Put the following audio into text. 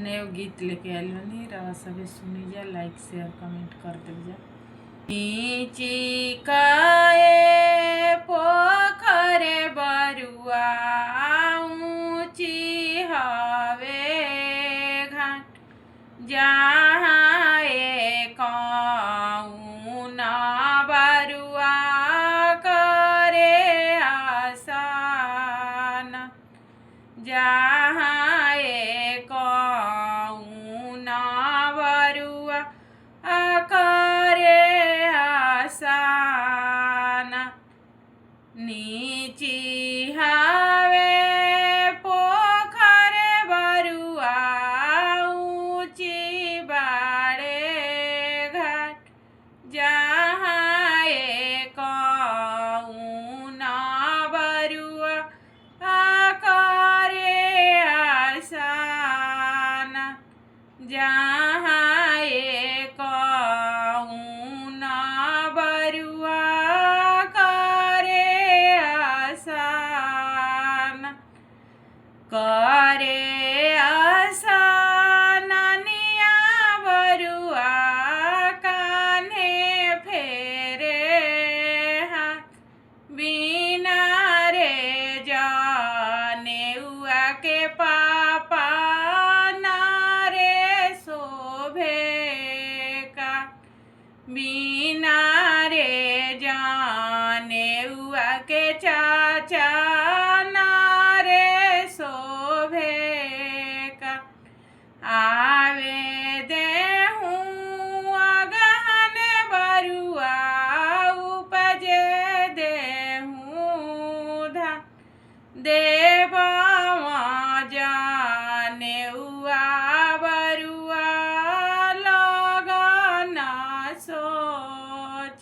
नए गीत लेके आयल बनी रहा सभी सुनी जा, लाइक शेयर कमेंट कर दे जा। नीची काए पोखरे बरुआ ऊंची हवे घाट जहाँ एक ना बरुआ करे आसान जहाँ एक ना बरुआ करे आसान नीची हवे पोखरे बरुआ ऊंची बाड़े घाट जहाँ एक ना बरुआ करे आसान जहाँ एक ना बरुआ करे आसान करे आसान निया बरुआ कान्हे फेरे हाथ बिना रे जाने हुआ के पापा नारे शोभे का बिना रे जाने हुआ के चाचा नारे शोभे का आवे देहूँ अगहन बरुआ उपजे देहूँ धान देवा जाने हुआ बरुआ लगन सोच